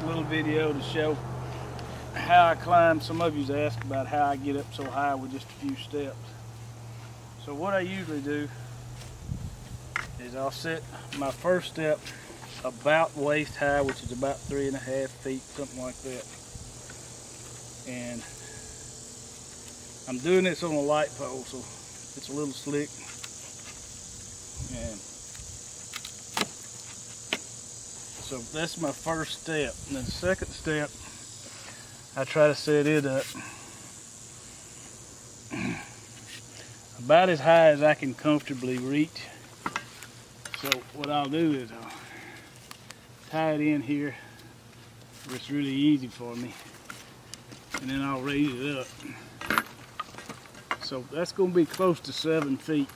little video to show how I climb. Some of you's asked about how I get up so high with just a few steps. So what I usually do is I'll set my first step about waist high, which is about 3.5 feet, something like that. And I'm doing this on a light pole, so it's a little slick. And so that's my first step. And then the second step, I try to set it up about as high as I can comfortably reach. So what I'll do is I'll tie it in here where it's really easy for me, and then I'll raise it up. So that's going to be close to 7 feet.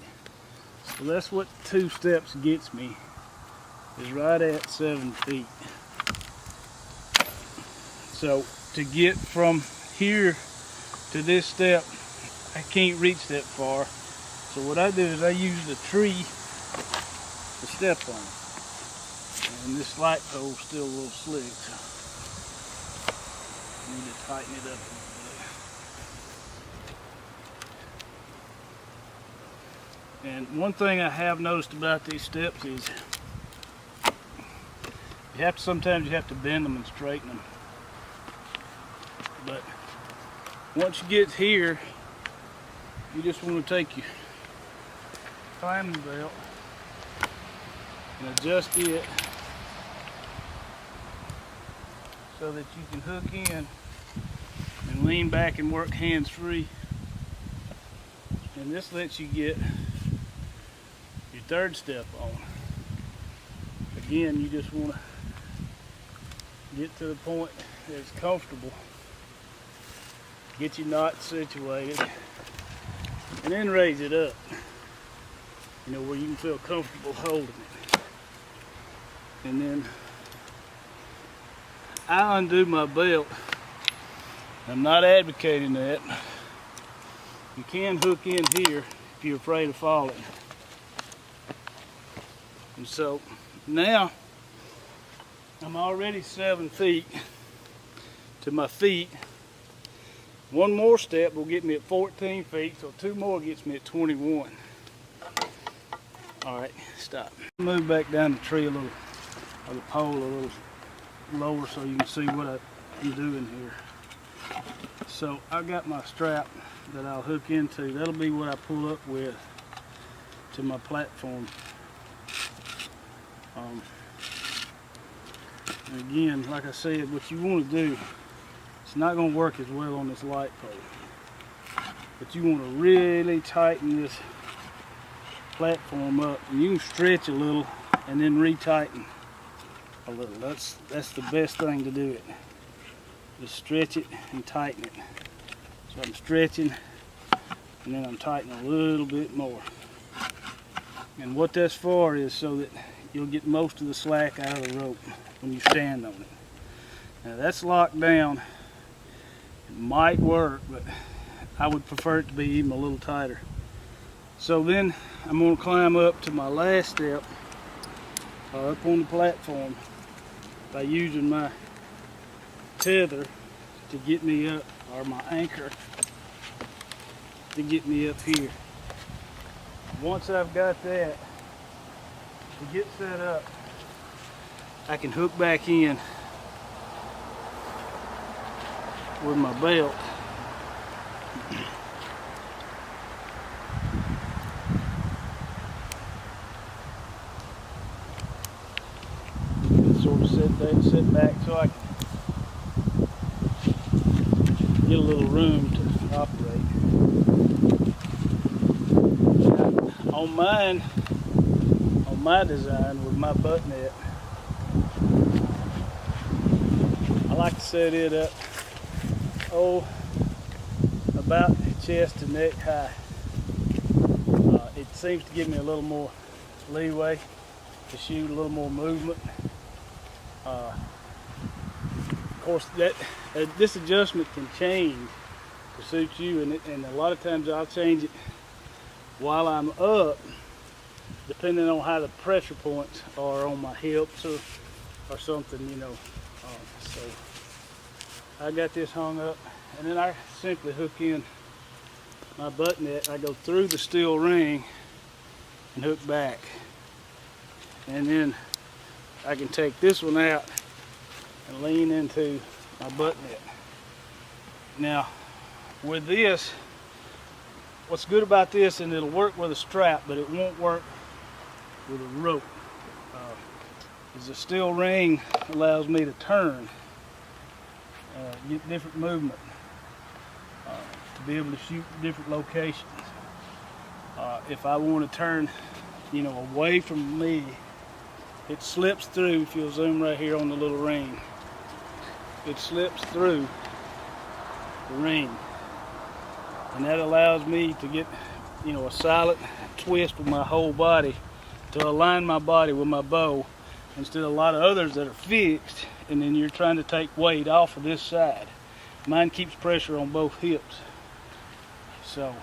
So that's what 2 steps gets me, is right at 7 feet. So to get from here to this step, I can't reach that far. So what I do is I use the tree to step on. And this light pole's still a little slick, so I need to tighten it up a little bit. And one thing I have noticed about these steps is sometimes you have to bend them and straighten them. But once you get here, you just want to take your climbing belt and adjust it so that you can hook in and lean back and work hands-free. And this lets you get your third step on. Again, you just want to get to the point that it's comfortable, get your knot situated, and then raise it up, you know, where you can feel comfortable holding it. And then I undo my belt. I'm not advocating that. You can hook in here if you're afraid of falling. And so now I'm already 7 feet to my feet. One more step will get me at 14 feet, so 2 more gets me at 21. All right, stop. Move back down the tree a little, or the pole a little lower so you can see what I'm doing here. So I got my strap that I'll hook into. That'll be what I pull up with to my platform. And again, like I said, what you want to do, it's not going to work as well on this light pole, but you want to really tighten this platform up, and you can stretch a little and then retighten a little. That's the best thing to do it. Just stretch it and tighten it. So I'm stretching and then I'm tightening a little bit more. And what that's for is so that you'll get most of the slack out of the rope when you stand on it. Now that's locked down. It might work, but I would prefer it to be even a little tighter. So then I'm going to climb up to my last step, up on the platform, by using my tether to get me up, or my anchor to get me up here. Once I've got that, to get set up, I can hook back in with my belt. Sort of sit back so I can get a little room to operate. Now, on my design with my Buttnet, I like to set it up about chest to neck high. It seems to give me a little more leeway to shoot, a little more movement. Of course, this adjustment can change to suit you, and a lot of times I'll change it while I'm up, depending on how the pressure points are on my hips or something, you know. So I got this hung up, and then I simply hook in my Buttnet. I go through the steel ring and hook back, and then I can take this one out and lean into my Buttnet. Now with this, what's good about this, and it'll work with a strap, but it won't work with a rope, is the steel ring allows me to turn, get different movement, to be able to shoot different locations. If I want to turn, away from me, it slips through. If you'll zoom right here on the little ring, it slips through the ring, and that allows me to get, a silent twist with my whole body to align my body with my bow, instead of a lot of others that are fixed, and then you're trying to take weight off of this side. Mine keeps pressure on both hips. So,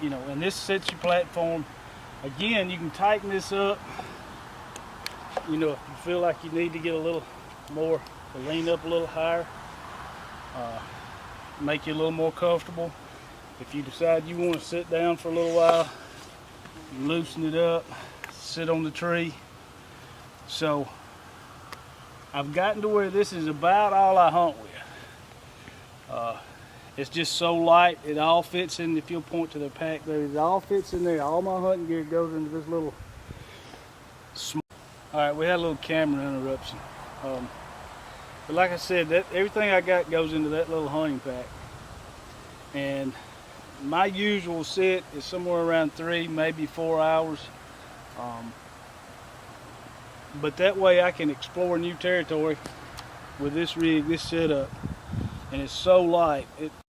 and this sets your platform. Again, you can tighten this up, if you feel like you need to get a little more, to lean up a little higher, make you a little more comfortable. If you decide you want to sit down for a little while, you loosen it up, sit on the tree. So I've gotten to where this is about all I hunt with. It's just so light, it all fits in. If you'll point to the pack there, it all fits in there. All my hunting gear goes into this little small. All right, we had a little camera interruption. But like I said, everything I got goes into that little hunting pack. And my usual sit is somewhere around 3, maybe 4 hours. But that way I can explore new territory with this rig, this setup. And it's so light.